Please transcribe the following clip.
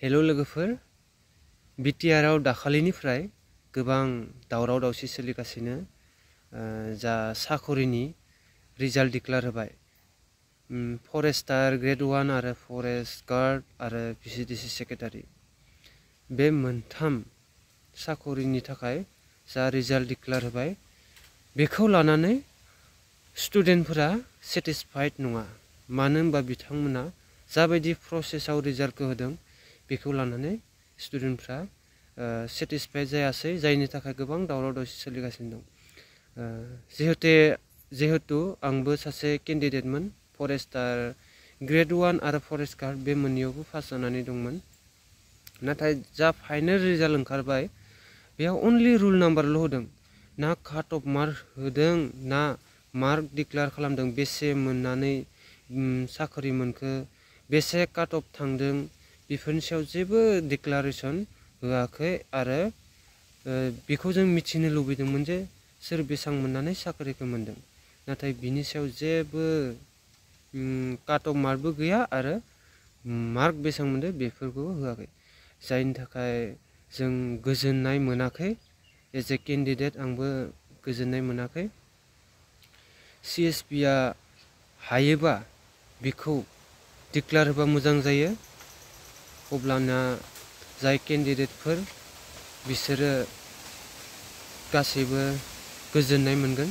Hello लोगोफोर, बिटिआरआव दाखालिनिफ्राय गोबां दावराव दावसि सोलिगासिनो जा साखरिनि रिजाल्ट डिक्लेयार होबाय। फरेस्टार ग्रेड 1 आरो फरेस्ट गार्ड आरो भिसिडिसि सेक्रेटारि बे मोनथाम साखरिनि थाखाय जा रिजाल्ट डिक्लेयार होबाय बेखौ लानानै स्टुडेन्टफोरा सेटिसफाइड नङा। मानो होनबा बिथांमोना जाबायदि प्रसेसआव रिजाल्टखौ होदों बेखौ लानानै स्टुडेन्टफ्रा सेटिसफाइड जायासै, जायनि थाखाय गोबां दावराव दावसि सोलिगासिनो दं। जिहेतु आंबो सासे केन्डिडेटमोन, फरेस्टार ग्रेड 1 आरो फरेस्ट गार्ड बे मोननैयावबो पास जानानै दंमोन। नाथाय जा फाइनेल रिजाल्ट ओंखारबाय बेयाव अनलि रुल नाम्बारल' होदों, ना काट अफ मार्क होदों ना मार्क डिक्लेयार खालामदों, बेसे मोननानै साख्रि मोनखो, बेसे काट अफ थांदों, बेफोरनि सायाव जेबो डिक्लारेसन होआखै। आरो बेखौ जों मिथिनो लुबैदोंमोन जे सोर बेसेबां मोननानै साख्रिखौ मोनदों, नाथाय बिनि सायाव जेबो काट अफ मार्कबो गैया आरो मार्क बेसेबां मोनदों बेफोरखौबो होआखै, जायनि थाखाय जों गोजोननाय मोनाखै। एज ए केन्डिडेट आंबो गोजोननाय मोनाखै। CSPआ हायोबा बेखौ डिक्लेयार होबा मोजां जायो, अब्लाना जाय केन्डिडेटफोर बिसोरो गासैबो गोजोननाय मोनगोन।